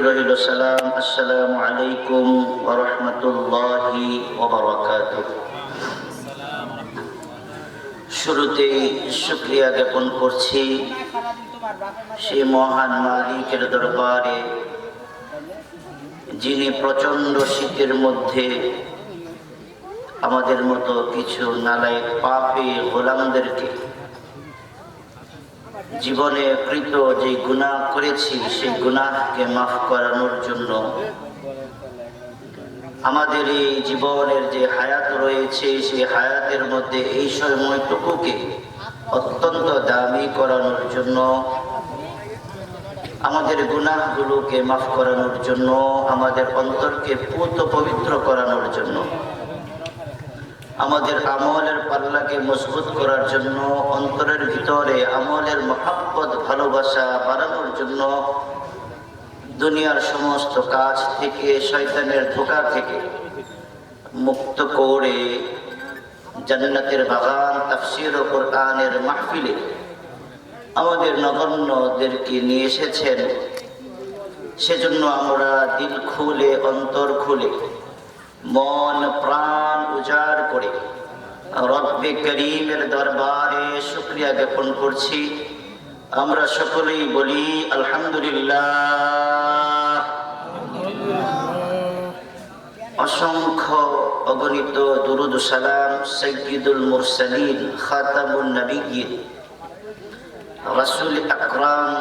সালাম। আসসালামু আলাইকুম ওয়া রাহমাতুল্লাহি ওয়া বারাকাতুহু। শুরুতেই শুকরিয়া জ্ঞাপন করছি সেই মহান মালিকের দরবারে, যিনি প্রচন্ড শীতের মধ্যে আমাদের মতো কিছু নালায়েক পাপী গোলামদেরকে জীবনে কৃত যে গুনাহ করেছি সেই গুনাহকে মাফ করানোর জন্য, আমাদের এই জীবনের যে হায়াত রয়েছে সেই হায়াতের মধ্যে এই সময়টুকুকে অত্যন্ত দামি করানোর জন্য, আমাদের গুনাহগুলোকে মাফ করানোর জন্য, আমাদের অন্তরকে পুত পবিত্র করানোর জন্য, আমাদের আমলের পাল্লাকে মজবুত করার জন্য, অন্তরের ভিতরে আমলের মহব্বত ভালোবাসা বাড়ানোর জন্য, দুনিয়ার সমস্ত কাজ থেকে, শয়তানের ধোঁকা থেকে মুক্ত করে জান্নাতের বাগান তাফসীর ও কোরআনের মাহফিলে আমাদের নগণ্যদেরকে নিয়ে এসেছেন। সেজন্য আমরা দিল খুলে, অন্তর খুলে, মন প্রাণ উজাড় করে রব্বে করিমের দরবারে শুকরিয়া জ্ঞাপন করছি। আমরা সকলেই বলি আলহামদুলিল্লাহ। অসংখ্য অগণিত দুরুদ সালাম সাইয়্যিদুল মুরসালিন খাতামুন নবিয়্যিন রাসূল আকরাম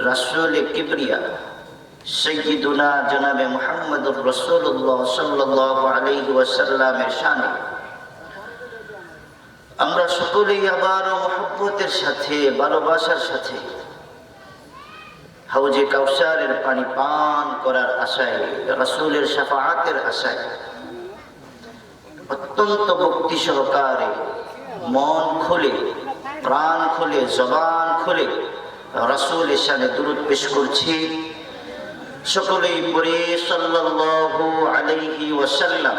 রাসূল কিবরিয়া সৈয়দুনা জনাবে মুহাম্মদুর রাসূলুল্লাহ সাল্লাল্লাহু আলাইহি ওয়াসাল্লামের শানে আমরা সকলেই আবারও মহব্বতের সাথে, ভালোবাসার সাথে হাউজে কাউসারের পানি পান করার আশায়, রাসূলের শাফাআতের আশায় অত্যন্ত ভক্তি সহকারে মন খুলে, প্রাণ খুলে, জবান খুলে রাসূলের শানে দুরূদ পেশ করছি। সকলেই পড়ে সাল্লাল্লাহু আলাইহি ওয়াসাল্লাম।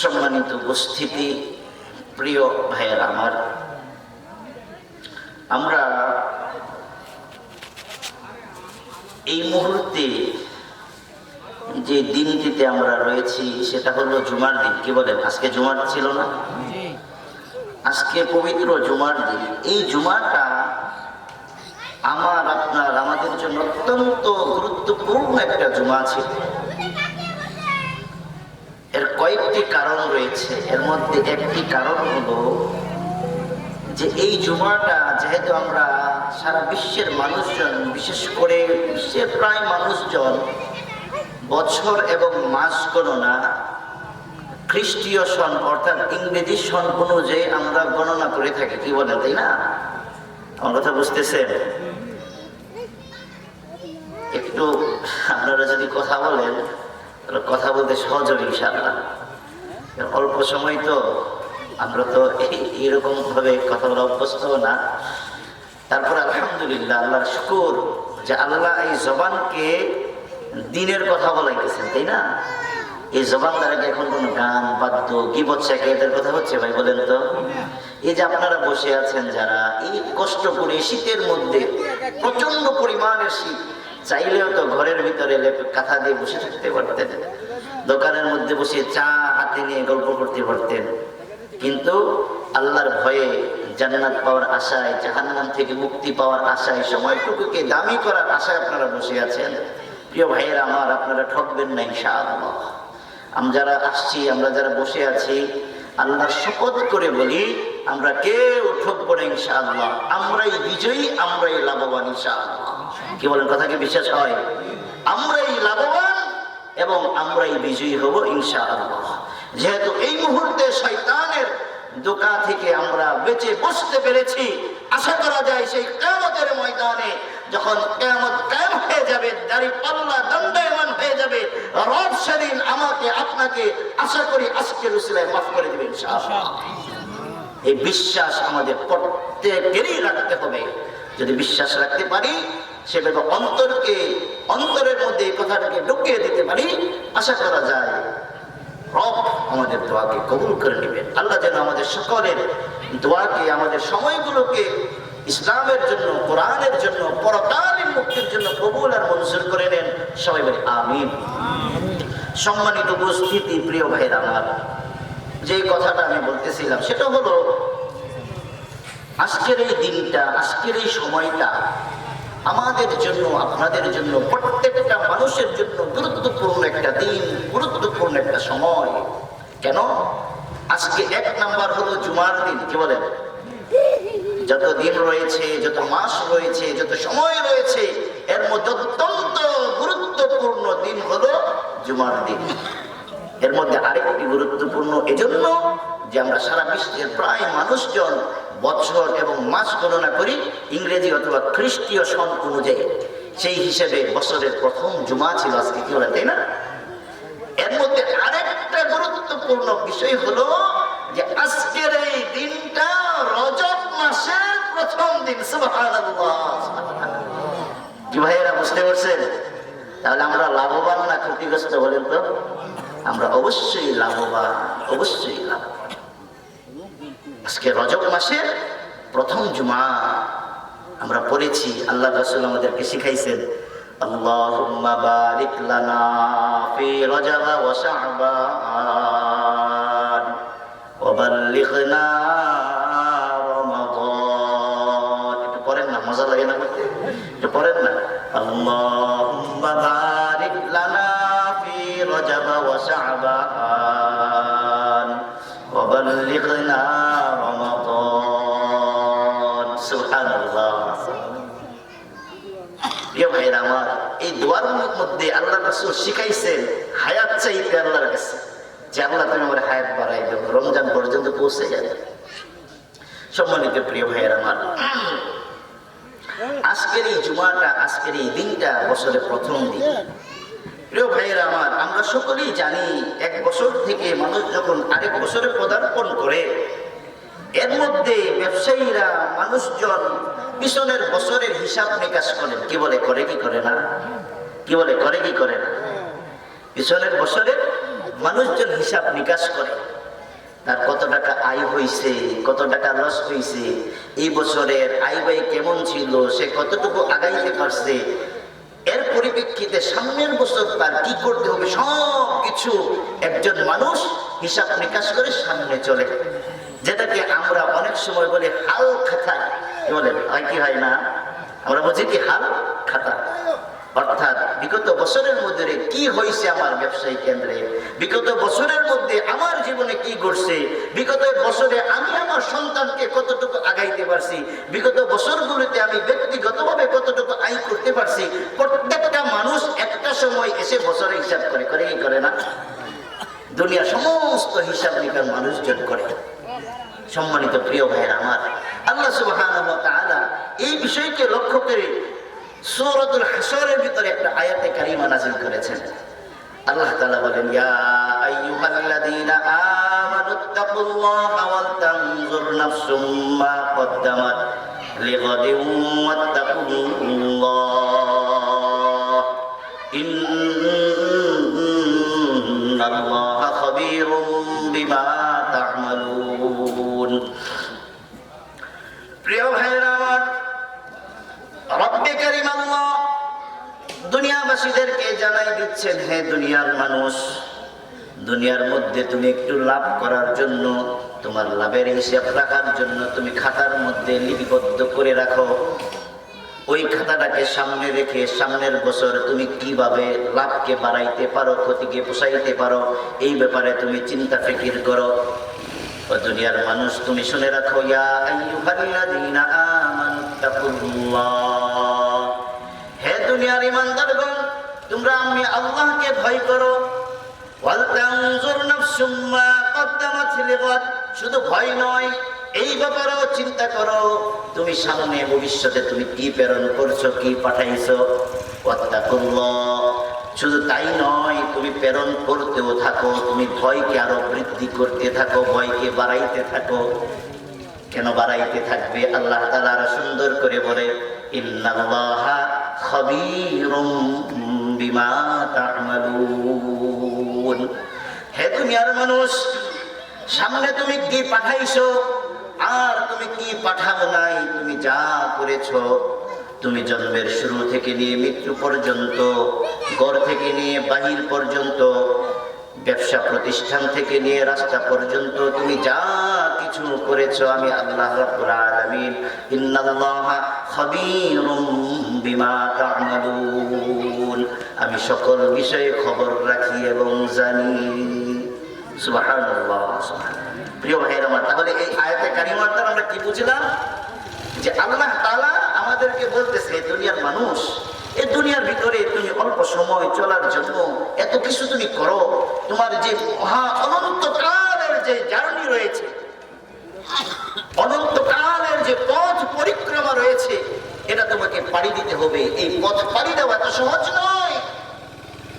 সম্মানিত উপস্থিতি, প্রিয় ভাইয়েরা আমার, আমরা এই মুহূর্তে যে দিনটিতে আমরা রয়েছি সেটা হলো জুমার দিন। কি বলেন? আজকে জুমার ছিল না? আজকে পবিত্র জুমার দিন। এই জুমাটা আমাদের জন্য অত্যন্ত গুরুত্বপূর্ণ একটা জুমা ছিল। এর কয়েকটি কারণ রয়েছে। এর মধ্যে একটি কারণ হলো যে এই জুমাটা যেহেতু আমরা সারা বিশ্বের মানুষজন, বিশেষ করে বিশ্বের প্রায় মানুষজন বছর এবং মাস গণনা খ্রিস্টীয় সন অর্থাৎ ইংরেজি সন অনুযায়ী আমরা গণনা করে থাকি। কি বলেন, তাই না? আমার কথা বুঝতেছেন? একটু আপনারা যদি কথা বলেন তাহলে কথা বলতে সহজ হবে ইনশাআল্লাহ। অল্প সময় তো, আমরা তো এইরকম ভাবে কথা বলা অভ্যস্ত না। তারপর আলহামদুলিল্লাহ, আল্লাহর শুকর যে আল্লাহ এই জবানকে দিনের কথা বলাইতেছেন, তাই না? এই জবান দ্বারা কি এখন কোন গান, বাদ্য, গীবত, এদের কথা হচ্ছে? ভাই বলেন তো। এই যে আপনারা বসে আছেন যারা, এই কষ্ট করে শীতের মধ্যে, প্রচন্ড পরিমাণের শীত, চাইলেও তো ঘরের ভিতরে কাঁথা দিয়ে বসে থাকতে পারতেন, দোকানের মধ্যে বসে চা হাতে নিয়ে গল্প করতে পারতেন, কিন্তু আল্লাহর ভয়ে, জান্নাত পাওয়ার আশায়, জাহান্নাম থেকে মুক্তি পাওয়ার আশায়, সময়টুকুকে দামি করার আশায় আপনারা বসে আছেন। প্রিয় ভাইয়েরা আমার, আপনারা ঠকবেন না ইনশাআল্লাহ। আমরা যারা আসছি, আমরা যারা বসে আছি, আল্লাহর শপথ করে বলি, আমরা কেউ ঠকবো না ইনশাআল্লাহ। আমরাই বিজয়ী, আমরাই লাভবান ইনশাআল্লাহ। কি বলেন? কথা কি বিশ্বাস হয়? আমরাই লাভবান এবং আমরাই বিজয়ী হব ইনশাআল্লাহ। যেহেতু এই মুহূর্তে শয়তানের ধোঁকা থেকে আমরা বেঁচে বসতে পেরেছি, আশা করা যায় সেই কিয়ামতের ময়দানে যখন কিয়ামত কায়েম হয়ে যাবে, দাঁড়িপাল্লা দণ্ডায়মান হয়ে যাবে, রব সেদিন আমাকে আপনাকে আশা করি আজকের উসিলায় মাফ করে দেবেন ইনশাআল্লাহ। এই বিশ্বাস আমাদের প্রত্যেকেরই রাখতে হবে। যদি বিশ্বাস রাখতে পারি, সেভাবে অন্তরের মধ্যে এই কথাটাকে ঢুকিয়ে দিতে পারি, আশা করা যায় রব আমাদের দোয়াকে কবুল করে নেবেন। আল্লাহ যেন আমাদের সকলের দোয়াকে, আমাদের সময়গুলোকে ইসলামের জন্য, কোরআনের জন্য, পরকালীন মুক্তির জন্য কবুল আর মঞ্জুর করে নেন। সবাই বলি আমিন। সম্মানিত উপস্থিতি, প্রিয় ভাইয়ের আমার, যে কথাটা আমি বলতেছিলাম সেটা হলো আজকের এই দিনটা, আজকের এই সময়টা আমাদের জন্য, আপনাদের জন্য, প্রত্যেকটা মানুষের জন্য গুরুত্বপূর্ণ একটা দিন, গুরুত্বপূর্ণ একটা সময়। কেন? আজকে 1 নাম্বার হলো জুমার দিন। কি বলেন? যত দিন রয়েছে, যত মাস রয়েছে, যত সময় রয়েছে, এর মধ্যে অত্যন্ত গুরুত্বপূর্ণ দিন হলো জুমার দিন। এর মধ্যে আরেকটি গুরুত্বপূর্ণ এজন্য যে আমরা সারা বিশ্বের প্রায় মানুষজন বছর এবং মাস গণনা করি ইংরেজি অথবা খ্রিস্টীয় সন অনুযায়ী। সেই হিসেবে বছরের প্রথম জুমা ছিল আজকে। কি বলেন, তাই না? এর মধ্যে আরেকটা গুরুত্বপূর্ণ বিষয় হলো যে আজকের এই দিনটা রজব মাসের প্রথম দিন। সুবহানাল্লাহ। কি ভাইয়েরা বুঝতে পারছেন? তাহলে আমরা লাভবান না ক্ষতিগ্রস্ত বলেন তো? আমরা অবশ্যই লাভবান, অবশ্যই লাভবান। আজকে রজব মাসের প্রথম জুমা আমরা পড়েছি। আল্লাহ রাসূল আমাদেরকে শিখাইছেন, আল্লাহুম্মা বারিক লানা ফি রজব ওয়া শাবান ওয়া বাল্লিগনা রমাদান। একটু পড়েন না, মজা লাগে না বলতে? একটু পড়েন না, আল্লাহুম্মা বারিক লানা ফি রজব ওয়া শাবান ওয়া বাল্লিগনা রমাদান। সুবহানাল্লাহ। প্রিয় ভাইরা আমার, এই দোয়ার মধ্যে আল্লাহ রাসূল শিখাইছেন হায়াত চাইতে আল্লাহর কাছে, যে আল্লাহ তুমি আমার হায়াত বাড়াই দাও, রমজান পর্যন্ত পৌঁছে যাবে। সম্মানিত প্রিয় ভাইরা আমার, আজকের এই জুমাটা, আজকের এই দিনটা বছরের প্রথম দিন। প্রিয় ভাইয়েরা আমার, আমরা সকলেই জানি 1 বছর থেকে মানুষ যখন আরেক বছরে পদার্পণ করে, এর মধ্যে ব্যবসায়ীরা, মানুষজন পিছনের বছরের হিসাব নিকাশ করেন। কি বলে, করে কি করে না? কি বলে, করে কি করে না? পিছনের বছরের মানুষজন হিসাব নিকাশ করে, তার কত টাকা আয় হয়েছে, কত টাকা লস হয়েছে, এই বছরের আয় ব্যয় কেমন ছিল, সে কতটুকু আগাইতে পারছে, এর পরিপ্রেক্ষিতে সামনের বছর তার কি করতে হবে সব কিছু একজন মানুষ হিসাব নিকাশ করে সামনে চলে, যেটাকে আমরা অনেক সময় বলি হাল খাতা। কি বলেন, হয় কি হয় না? আমরা বুঝি কি হাল খাতা, অর্থাৎ বিগত বছরের মধ্যে কি হয়েছে আমার ব্যবসায়ী কেন্দ্রে, বিগত বছরের মধ্যে আমার জীবনে কি ঘটছে, বিগত বছরে আমি আমার সন্তানকে কতটুকু আগাইতে পারছি, বিগত বছরগুলোতে আমি ব্যক্তিগতভাবে কতটুকু আয় করতে পারছি। প্রত্যেকটা মানুষ একটা সময় এসে বছরে হিসাব করে, করে কি করে না? দুনিয়ার সমস্ত হিসাব নিকাশ মানুষজন করে। সম্মানিত প্রিয় ভাইয়েরা আমার, আল্লাহ সুবহানাহু ওয়া তাআলা এই বিষয়কে লক্ষ্য করে সূরাতুল হাসরের ভিতরে একটা আয়াতে কারিমা নাযিল করেছেন। আল্লাহ তাআলা বলেন, ইয়া আইয়ুহাল্লাযীনা আমানুত্তাকুল্লাহা ওয়াল তানজুর নাফসুম মা কদ্দামাত লিগাদিন ওয়াত্তাকুল্লাহ ইন্নাল্লাহা খাবীরুম বিমা তা'মালুন। প্রিয় ভাইরা আমার, রব্বে কারীম আল্লাহ দুনিয়াবাসীদেরকে জানাই দিচ্ছেন, হে দুনিয়ার মানুষ, দুনিয়ার মধ্যে তুমি একটু লাভ করার জন্য, তোমার লাভের হিসাব রাখার জন্য তুমি খাতার মধ্যে লিপিবদ্ধ করে রাখো। ওই খাতাটাকে সামনে রেখে সামনের বছর তুমি কিভাবে লাভকে বাড়াইতে পারো, ক্ষতিকে পোষাইতে পারো, এই ব্যাপারে তুমি চিন্তা ফিকির করো। ও দুনিয়ার মানুষ, তুমি শুনে রাখো, ইয়া আইয়ুহাল্লাযীনা আমানুত্তাকুল্লাহ, হে দুনিয়ার ঈমানদারগণ, তোমরা আমি আল্লাহকে ভয় করো। ওয়াল তানজুর নাফসুম মা কদ্দামাত লিগাদ, শুধু ভয় নয়, এই ব্যাপারেও চিন্তা করো, তুমি সামনে ভবিষ্যতে তুমি কি প্রেরণ করছো, কি পাঠাইছো। ওয়াত্তাকুল্লাহ, শুধু তাই নয়, তুমি প্রেরণ করতেও থাকো, তুমি ভয়কে আরো বৃদ্ধি করতে থাকো, ভয়কে বাড়াইতে থাকো। কেন বাড়াইতে থাকবে? আল্লাহ তাআলা আরো সুন্দর করে বলে, ইন্নাল্লাহা খাবীরুম বিমা তা'মালুন। হে দুনিয়ার মানুষ, সামনে তুমি কি পাঠাইছো আর তুমি কি পাঠাও নাই, তুমি যা করেছো, তুমি জন্মের শুরু থেকে নিয়ে মৃত্যু পর্যন্ত, ঘর থেকে নিয়ে বাহির পর্যন্ত, ব্যবসা প্রতিষ্ঠান থেকে নিয়ে রাস্তা পর্যন্ত তুমি যা কিছু করেছো, আমি আল্লাহ রাব্বুল আলামিন ইন্নাল্লাহা খাবীরুম বিমা তা'মালুন, আমি সকল বিষয়ে খবর রাখি এবং জানি। সুবহানাল্লাহ। প্রিয় ভাইয়েরা আমার, তাহলে এই আয়াতে কারিমার দ্বারা আমরা কি বুঝলাম? যে আল্লাহ তাআলা আমাদেরকে বলতেছে, দুনিয়ার মানুষ, এই দুনিয়ার ভিতরে তুমি অল্প সময় চলার জন্য এত কিছু তুমি করো, তোমার যে মহা অনন্তকালের যে জার্নি রয়েছে, অনন্তকালের যে পথ পরিক্রমা রয়েছে, এটা তোমাকে পাড়ি দিতে হবে। এই পথ পাড়ি দেওয়া এত সহজ নয়,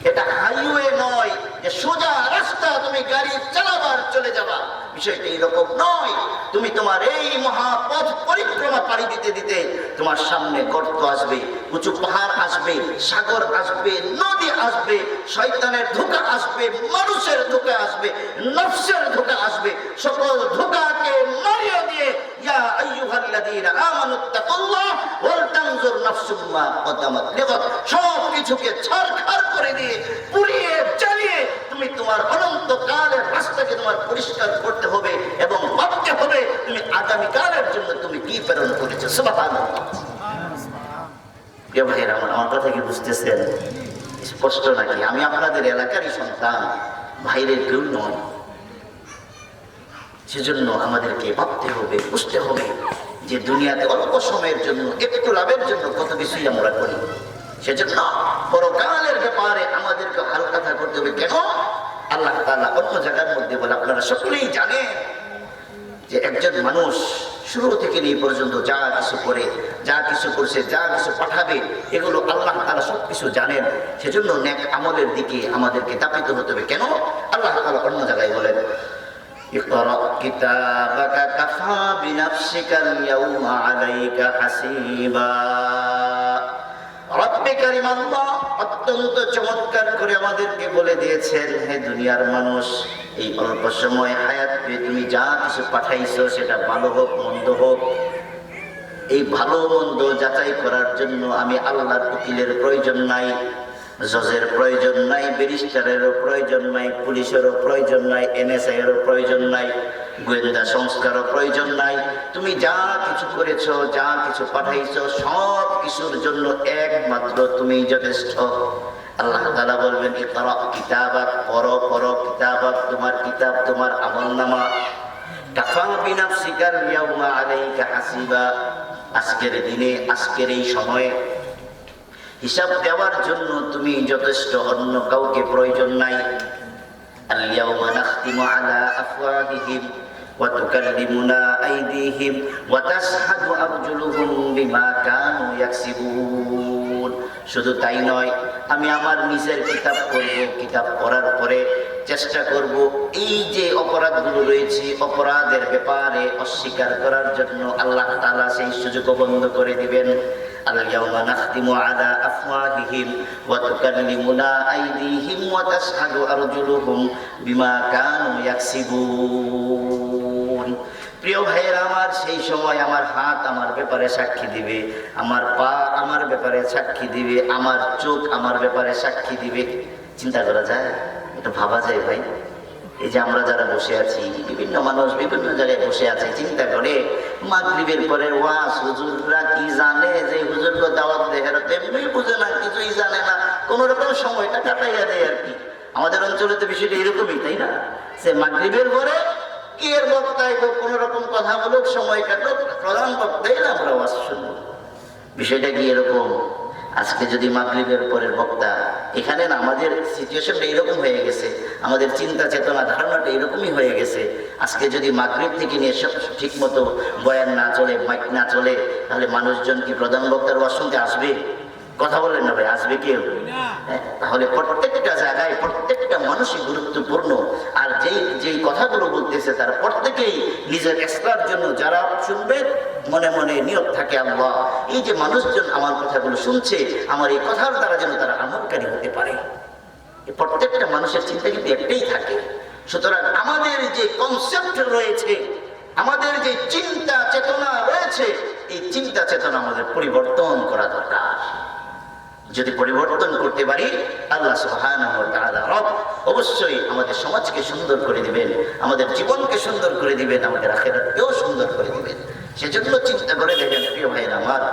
এটা হাইওয়ে নয় যে সোজা রাস্তা তুমি গাড়ি চালাবার চলে যাবা, বিষয়টা এরকম নয়। তুমি তোমার এই মহাপথ পরিক্রমা পাড়ি দিতে দিতে তোমার সামনে গর্ত আসবে, উঁচু পাহাড় আসবে, সাগর আসবে, নদী আসবে, শয়তানের ধোঁকা আসবে, মানুষের ধোঁকা আসবে, নফসের ধোঁকা আসবে। সকল ধোঁকাকে মারিয়ে দিয়ে ইয়া আইয়ুহাল্লাযীনা আমানুত্তাকুল্লাহ ওয়াল তানজুর নাফসুম মা কদ্দামাত লিগাদ, সব কিছুকে ছারখার করে দিয়ে, পুড়িয়ে জ্বালিয়ে তুমি তোমার অনন্তকালের রাস্তাকে তোমার পরিষ্কার করতে হবে এবং ভাবতে হবে তুমি আগামীকালের জন্য তুমি কি প্রেরণ করেছো। সুবহানাল্লাহ। ভাইয়েরা আমার কথা কি বুঝতেছেন? স্পষ্ট নাকি? আমি আপনাদের এলাকারই সন্তান, বাইরের কেউ নয়। সেজন্য আমাদেরকে ভাবতে হবে, বুঝতে হবে যে দুনিয়াতে অল্প সময়ের জন্য, একটু লাভের জন্য কত কিছুই আমরা করি। সেজন্য পরকালের ব্যাপারে আমাদেরকে হালকা করতে হবে। কেন? আল্লাহ তাআলা অন্য জায়গার মধ্যে বলে, আপনারা সকলেই জানেন যে একজন মানুষ শুরু থেকে নিয়ে পর্যন্ত যা কিছু করে, যা কিছু করছে, যা কিছু পাঠাবে, এগুলো আল্লাহ তাআলা সবকিছু জানেন। সেজন্য নেক আমলের দিকে আমাদেরকে তাপিত হতে হবে। কেন? আল্লাহ তাআলা অন্য জায়গায় বলেন, ইকরা কিতাবাকা কাফা বিনাফসিকাল ইয়াউমা আলাইকা হাসিবা। রব্বে কারীম আল্লাহ অত্যন্ত চমৎকার করে আমাদেরকে বলে দিয়েছেন, হে দুনিয়ার মানুষ, এই অল্প সময় হায়াত পেয়ে তুমি যা কিছু পাঠাইছো, সেটা ভালো হোক মন্দ হোক, এই ভালো মন্দ যাচাই করার জন্য আমি আল্লাহর উকিলের প্রয়োজন নাই, জজের প্রয়োজন নাই, ব্যারিস্টারেরও প্রয়োজন নাই, পুলিশেরও প্রয়োজন নাই, NSA এরও প্রয়োজন নাই, গোয়েন্দা সংস্কারও প্রয়োজন নাই। তুমি যা কিছু করেছো, যা কিছু পাঠাইছো, সব কিছুর জন্য একমাত্র তুমি যথেষ্ট। আল্লাহ তাআলা বলবেন, ইকরা কিতাবাক, পড়ো পড়ো কিতাবাক, তোমার কিতাব, তোমার আমলনামা, কাফা বিনাফসিকাল ইয়াউমা আলাইকা হাসিবা। আজকের দিনে, আজকের এই সময়ে হিসাব দেওয়ার জন্য তুমি যথেষ্ট, অন্য কাউকে প্রয়োজন নাই। আল ইয়াউমা নাখতিমু আলা আফওয়াহিহিম ওয়া তুকাল্লিমুনা আইদিহিম ওয়া তাশহাদু আরজুলুহুম বিমা কানু ইয়াকসিবুন। শুধু তাই নয়, আমি আমার নিজের কিতাব পড়ব, কিতাব পড়ার পরে চেষ্টা করব এই যে অপরাধগুলো রয়েছে, অপরাধের ব্যাপারে অস্বীকার করার জন্য আল্লাহ তাআলা সেই সুযোগ বন্ধ করে দিবেন। আল-ইয়াওমা নাখতিমু আলা আফওয়াহিহিম ওয়া তুকাল্লিমুনা আইদিহিম ওয়া তাশহাদু আরজুলুহুম বিমা কানু ইয়াকসিবুন। প্রিয় ভাইয়েরা আমার, সেই সময় আমার হাত আমার ব্যাপারে সাক্ষী দিবে, আমার পা আমার ব্যাপারে সাক্ষী দিবে, আমার চোখ আমার ব্যাপারে সাক্ষী দিবে। চিন্তা করা যায়? এটা ভাবা যায় ভাই? এই যে আমরা যারা বসে আছি, বিভিন্ন মানুষ বিভিন্ন জায়গায় বসে আছে, চিন্তা করে মাগরিবের পরে ওয়াজ, হুজুররা কি জানে যে হুজুরকে দাওয়াত দেয়, তেমনি বুঝে না, কিছুই জানে না, কোন রকম সময়টা কাটাইয়া দেয় আর কি। আমাদের অঞ্চলে তো বিষয়টা এরকমই, তাই না? সে মাগরিবের পরে কি এর বক্তায় কোন রকম কথা বলুক, সময় কাটুক, প্রধান বক্তাই না আমরা ওয়াজ শুনবো। বিষয়টা কি এরকম? আজকে যদি মাগরিবের পরের বক্তা, এখানে না আমাদের সিচুয়েশনটা এরকম হয়ে গেছে, আমাদের চিন্তা চেতনা ধারণাটা এরকমই হয়ে গেছে। আজকে যদি মাগরিব থেকে নিয়ে সব ঠিক মতো বয়ান না চলে, মাইক না চলে, তাহলে মানুষজন কি প্রধান বক্তার ওয়াজ শুনতে আসবে? কথা বলেন না ভাই, আসবে কেউ? তাহলে প্রত্যেকটা জায়গায় প্রত্যেকটা মানুষই গুরুত্বপূর্ণ। আর যেই কথাগুলো বলতেছে তারা প্রত্যেকেই নিজের ইসলামের জন্য, যারা শুনবে মনে মনে নিয়ত থাকে, আল্লাহ এই যে মানুষজন আমার কথাগুলো শুনছে, আমার এই কথার দ্বারা যেন তারা আমলকারী হতে পারে। প্রত্যেকটা মানুষের চিন্তা কিন্তু একটাই থাকে। সুতরাং আমাদের যে কনসেপ্ট রয়েছে, আমাদের যে চিন্তা চেতনা রয়েছে, এই চিন্তা চেতনা আমাদের পরিবর্তন করা দরকার। যদি পরিবর্তন করতে পারি, আল্লাহ সুবহানাহু ওয়া তাআলা রব অবশ্যই আমাদের সমাজকে সুন্দর করে দিবেন, আমাদের জীবনকে সুন্দর করে দিবেন, আমাদের আখিরাতকেও সুন্দর করে দিবেন। সেজন্য চিন্তা করে দেখেন প্রিয় ভাইরা আমার,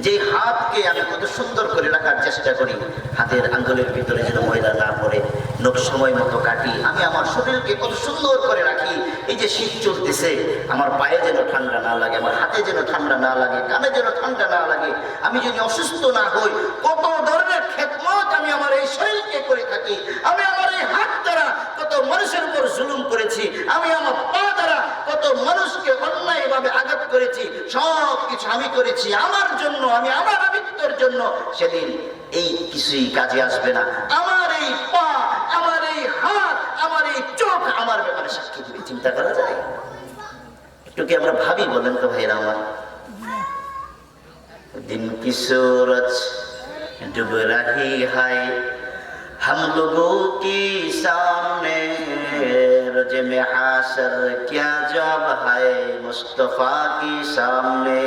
যে হাতকে আমি কত সুন্দর করে রাখার চেষ্টা করি, হাতের আঙ্গুলের ভিতরে যেন ময়লা না পড়ে, নখ সময় মতো কাটি, আমি আমার শরীরকে কত সুন্দর করে রাখি। এই যে শীত চলতেছে, আমার পায়ে যেন ঠান্ডা না লাগে, আমার হাতে যেন ঠান্ডা না লাগে, কানে যেন ঠান্ডা না লাগে, আমি যদি অসুস্থ না হই, কত ধরনের খেদমত আমি আমার এই শরীরকে করে থাকি। আমি আমার এই হাত দ্বারা কত মানুষের উপর জুলুম করেছি, আমি আমার পা দ্বারা কত মানুষকে অন্যায়ভাবে আঘাত করেছি, সব কিছু আমি করেছি আমার জন্য, আমি আমার আমিত্বের জন্য। সেদিন এই কিছুই কাজে আসবে না। আমার এই পা, আমার এই হাত, আমার এই চোখ আমার ব্যাপারে সাক্ষী দিবে। চিন্তা করা যায়? একটু কি আমরা ভাবি বলেন তো ভাইরা আমার? দিন কি सूरज डूब रही है हम लोगों के सामने, रोज में हाशर क्या जब है मुस्तफा के सामने।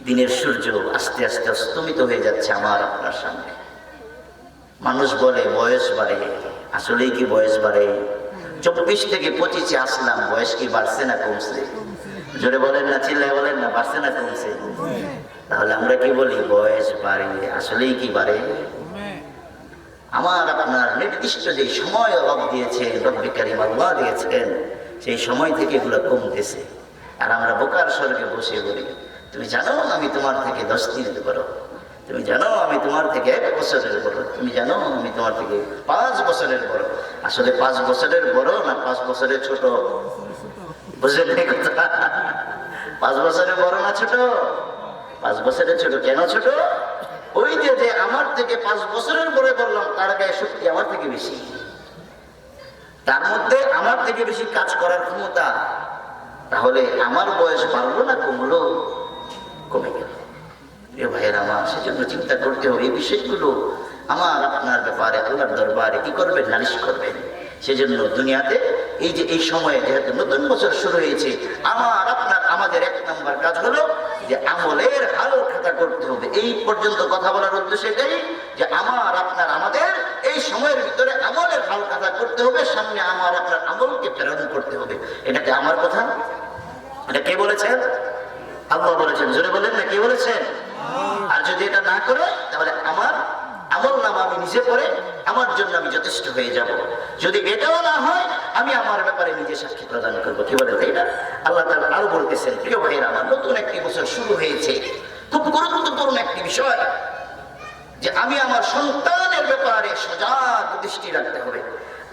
দিনের সূর্য আস্তে আস্তে অস্তমিত হয়ে যাচ্ছে আমার আপনার সামনে। মানুষ বলে বয়স বাড়ে, আসলেই কি বয়স বাড়ে? 24 থেকে 25-এ আসলাম, বয়স কি বাড়ছে না কমছে? জোরে বলেন না, চিল্লায় বলেন না, বাড়ছে না কমছে? তাহলে আমরা কি বলি? বয়স বাড়ে, আসলেই কি বাড়ে? আমার আপনার নির্দিষ্ট যে সময় রব দিয়েছে, রব্বে কারীম আল্লাহ দিয়েছেন, সেই সময় থেকে এগুলো কমতেছে। আর আমরা বোকার স্বর্গে বসে বলি, তুমি জানো আমি তোমার থেকে 10 দিন বড়, তুমি জানো আমি তোমার থেকে 1 বছরের বড়, তুমি জানো আমি তোমার থেকে 5 বছরের বড়। আসলে 5 বছরের বড় না 5 বছরের ছোট? বুঝলেন এই কথা? 5 বছরের বড় না ছোট? 5 বছরের ছোট। কেন ছোট? ওই যে আমার থেকে 5 বছরের বড় বললাম, তার গায়ে শক্তি আমার থেকে বেশি, তার মধ্যে আমার থেকে বেশি কাজ করার ক্ষমতা। তাহলে আমার বয়স বাড়লো না কমলো? কমে গেল। এ ভাইয়েরা আমার, সেজন্য চিন্তা করতে হবে এই বিষয়গুলো আমার আপনার ব্যাপারে আল্লাহর দরবারে কি করবেন? নালিশ করবেন। সেজন্য দুনিয়াতে এই যে এই সময়ে যেহেতু নতুন বছর শুরু হয়েছে, আমার আপনার আমাদের 1 নম্বর কাজ হলো যে আমলের হাল খাতা করতে হবে। এই পর্যন্ত কথা বলার উদ্দেশ্য এটাই যে আমার আপনার আমাদের এই সময়ের ভিতরে আমলের হাল খাতা করতে হবে, সামনে আমার আপনার আমলকে প্রেরণ করতে হবে। এটা কি আমার কথা? এটা কে বলেছেন? আল্লাহ বলেছেন। জোরে বলেন না, কে বলেছেন? আর যদি এটা না করে, তাহলে আমার আমল নামা আমি নিজে করে আমার জন্য আমি যথেষ্ট হয়ে যাব। যদি এটাও না হয়, আমি আমার ব্যাপারে নিজে সাক্ষী প্রদান করবো। কি বলে তাই না? আল্লাহ তাআলা আরো বলতেছেন, প্রিয় ভাইয়েরা আমার, নতুন একটি বছর শুরু হয়েছে, খুব গুরুত্বপূর্ণ একটি বিষয় যে আমি আমার সন্তানের ব্যাপারে সজাগ দৃষ্টি রাখতে হবে।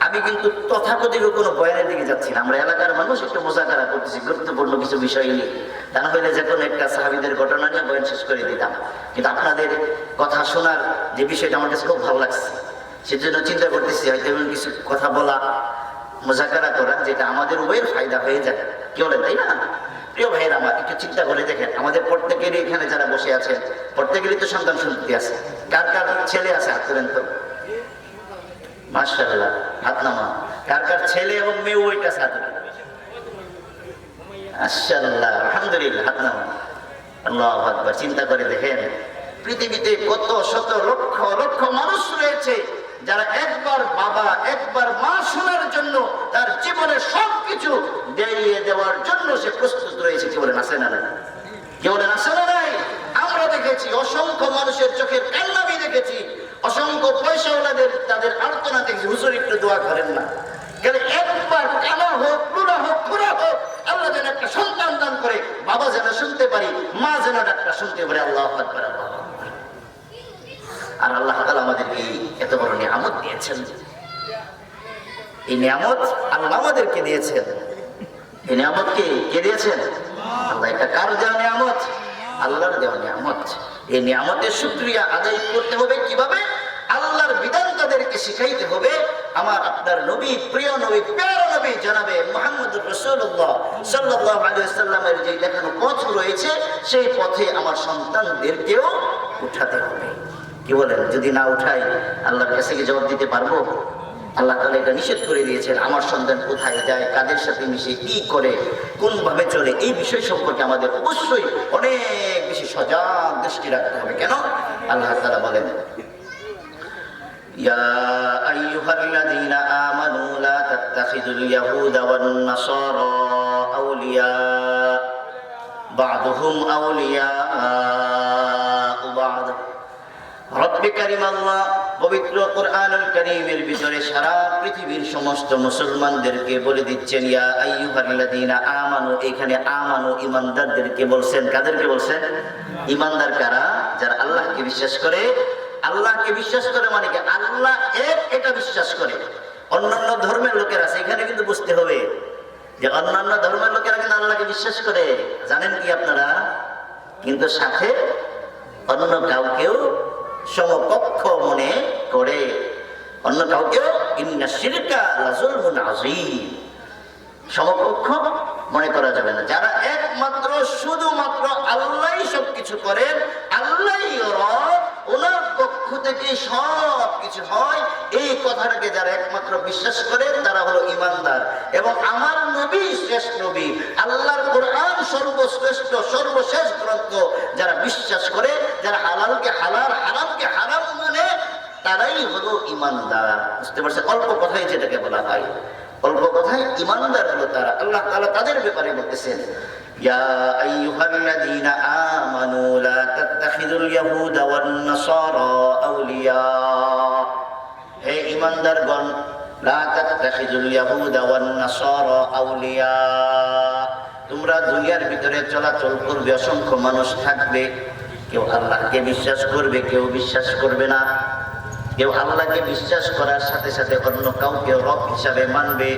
আমি কিন্তু তথাকথিত কোনো বয়ানের দিকে যাচ্ছি না, আমরা এলাকার মানুষ একটু মোজাকারা করতেছি গুরুত্বপূর্ণ কিছু বিষয় নিয়ে। তা না হলে যে কোনো একটা সাহাবীদের ঘটনা নিয়ে বয়ান শেষ করে দিতাম। কিন্তু আপনাদের কথা শোনার যে বিষয়টা আমার কাছে খুব ভালো লাগছে, সেজন্য চিন্তা করতেছি হয়তো এমন কিছু কথা বলা, মোজাকারা করা, যেটা আমাদের উভয়ের ফায়দা হয়ে যায়। কি বলেন তাই না? প্রিয় ভাইয়েরা আমার, একটু চিন্তা করে দেখেন, আমাদের প্রত্যেকেরই এখানে যারা বসে আছেন, প্রত্যেকেরই তো সন্তান সন্ততি আছে। কার কার ছেলে আছে হাত তোলেন তো? মাশাআল্লাহ, হাত নামা। কার কার ছেলে এবং মেয়ে ওইটা সাথে? মাশাআল্লাহ, আলহামদুলিল্লাহ, হাত নামা। আল্লাহু আকবার। চিন্তা করে দেখেন, পৃথিবীতে কত শত লক্ষ লক্ষ মানুষ রয়েছে যারা একবার বাবা একবার মা শোনার জন্য তার জীবনের সবকিছু দেরিয়ে দেওয়ার জন্য সে প্রস্তুত রয়েছে। কি বলেন, আছে না নাই? কি বলেন, আছে না নাই? আমরা দেখেছি অসংখ্য মানুষের চোখের কান্না আমি দেখেছি, অসংখ্য পয়সাওয়ালাদের তাদের আর্তনা দেখছি, হুজুর একটু দোয়া করেন না। কেন? একবার কানা হোক, বুড়া হোক, বুড়া হোক, আল্লাহ যেন একটা সন্তান দান করে, বাবা যেন শুনতে পারি, মা যেন একটা শুনতে পারে। আল্লাহু আকবার, আল্লাহু আকবার। আর আল্লাহ তাআলা আমাদেরকে এত বড় নিয়ামত দিয়েছেন। এই নিয়ামত আল্লাহ আমাদেরকে দিয়েছেন। এই নিয়ামত কে দিয়েছেন? আল্লাহ। এটা কার দেওয়া নিয়ামত? আল্লাহর দেওয়া নিয়ামত। এই নিয়ামতের শুকরিয়া আদায় করতে হবে কিভাবে? আল্লাহর বিধান তাদেরকে শিখাইতে হবে। আমার আপনার নবী, প্রিয় নবী, প্যারা নবী জনাবে মুহাম্মদুর রাসূলুল্লাহ সাল্লাল্লাহু আলাইহি ওয়াসাল্লামের যে দেখানো পথ রয়েছে, সেই পথে আমার সন্তানদেরকেও উঠাতে হবে। কি বলেন? যদি না উঠাই, আল্লাহর কাছে কি জবাব দিতে পারবো? আল্লাহ তাআলা এটা নিষেধ করে দিয়েছেন। আমার সন্তান কোথায় যায়, কাদের সাথে মিশে, কি করে, কোন ভাবে চলে, এই বিষয় সম্পর্কে আমাদের অবশ্যই অনেক বেশি সজাগ দৃষ্টি রাখতে হবে। কেন? আল্লাহ তাআলা বলেন, ইয়া আইয়ুহাল্লাযীনা আমানু লা তাত্তাখিযুল ইয়াহুদা ওয়ান নাসারা আউলিয়া বা'দুহুম আউলিয়া বা'দ। রব্বে কারীম আল্লাহ পবিত্র কোরআনুল কারীমের ভিতরে সারা পৃথিবীর সমস্ত মুসলমানদেরকে বলে দিচ্ছেন, ইয়া আইয়ুহাল্লাযীনা আমানু। এখানে আমানু ঈমানদারদেরকে বলছেন। কাদেরকে বলছেন? ঈমানদার কারা? যারা আল্লাহকে বিশ্বাস করে। আল্লাহকে বিশ্বাস করে মানে কি? আল্লাহ এক, এটা বিশ্বাস করে। অন্যান্য ধর্মের লোকেরা আছে, এখানে কিন্তু বুঝতে হবে যে অন্যান্য ধর্মের লোকেরা কিন্তু আল্লাহকে বিশ্বাস করে, জানেন কি আপনারা? কিন্তু সাথে অন্য কাউকেও সমকক্ষ মনে করে, অন্য কাউকেও ইন্না শিরকা লাযুলমুন আযীম, সমকক্ষ মনে করা যাবে না। যারা একমাত্র শুধুমাত্র আল্লাহই সবকিছু করেন, আল্লাহই রব, ওনার পক্ষ থেকে সব কিছু হয়, এই কথাটাকে যারা একমাত্র বিশ্বাস করে তারা হলো ঈমানদার। এবং আমার নবী শ্রেষ্ঠ নবী, আল্লাহর কোরআন সর্বশ্রেষ্ঠ সর্বশেষ গ্রন্থ যারা বিশ্বাস করে, যারা হালালকে হালাল হারামকে হারাম মানে, তারাই হলো ঈমানদার। বুঝতে পারছেন? অল্প কথাই যেটাকে বলা হয়, অল্প কথায় ঈমানদার হলো তারা। আল্লাহ তাআলা তাদের ব্যাপারে বলতেছেন, ইয়া আইয়ুহাল্লাযীনা আমানু লা তাত্তাখিযুল ইয়াহুদা ওয়ান নাসারা আউলিয়া। হে ঈমানদারগণ, লা তাত্তাখিযুল ইয়াহুদা ওয়ান নাসারা আউলিয়া। তোমরা দুনিয়ার ভিতরে চলাচল করবে, অসংখ্য মানুষ থাকবে, কেউ আল্লাহকে বিশ্বাস করবে, কেউ বিশ্বাস করবে না। কেউ আল্লাহকে বিশ্বাস করার সাথে সাথে অন্য কাউকে রব হিসাবে মানবে।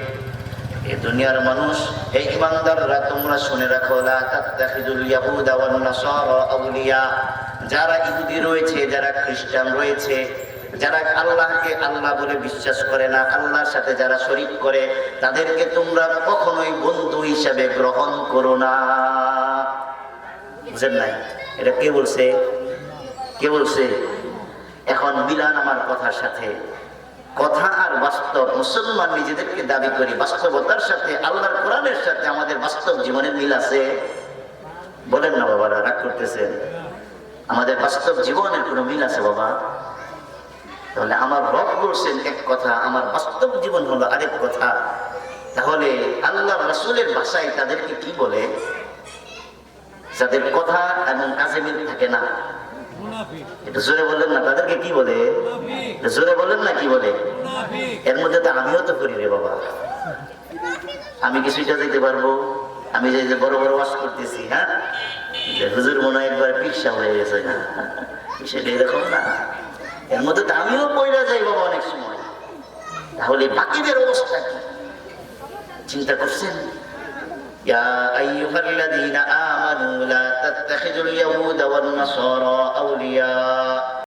এই দুনিয়ার মানুষ, এই ঈমানদাররা তোমরা শুনে রাখো, লা তাত্তাখিযুল ইয়াহুদা ওয়ান নাসারা আউলিয়া। যারা ইহুদি রয়েছে, যারা খ্রিস্টান রয়েছে, যারা আল্লাহকে আল্লাহ বলে বিশ্বাস করে না, আল্লাহর সাথে যারা শরীক করে, তাদেরকে তোমরা কখনোই বন্ধু হিসাবে গ্রহণ করো না। বুঝেন নাই? এটা কে বলছে? কে বলছে? এখন মিলান আমার কথার সাথে। কথা আর বাস্তব, মুসলমান নিজেদেরকে দাবি করি, বাস্তবতার সাথে আল্লাহর কোরআনের সাথে আমাদের বাস্তব জীবনের মিল আছে? বলেন না বাবারা, রাগ করতেছেন? আমাদের বাস্তব জীবনের কোনো মিল আছে বাবা? তাহলে আমার রব বলছেন এক কথা, আমার বাস্তব জীবন হলো আরেক কথা। তাহলে আল্লাহ রাসূলের ভাষায় তাদেরকে কি বলে? যাদের কথা এবং কাজে মিল থাকে না। এটা জোরে বললেন না, তাদেরকে কি বলে? জোরে বলেন না, কি বলে? এর মধ্যে তো আমিও তো করি রে বাবা। আমি কিছুটা যেতে পারবো? আমি যে বড় বড় ওয়াজ করতেছি, হ্যাঁ, হুজুর মনে হয় একবার পিকসা হয়ে গেছে না, সেটা এরকম না। এর মধ্যে তো আমিও পয়রা যাই বাবা অনেক সময়। তাহলে বাকিদের অবস্থা কি চিন্তা করছেন? ইয়া আইয়ুহাল্লাযীনা আমানু লা তাত্তাখিযুল ইয়াহুদা ওয়ান নাসারা আউলিয়া।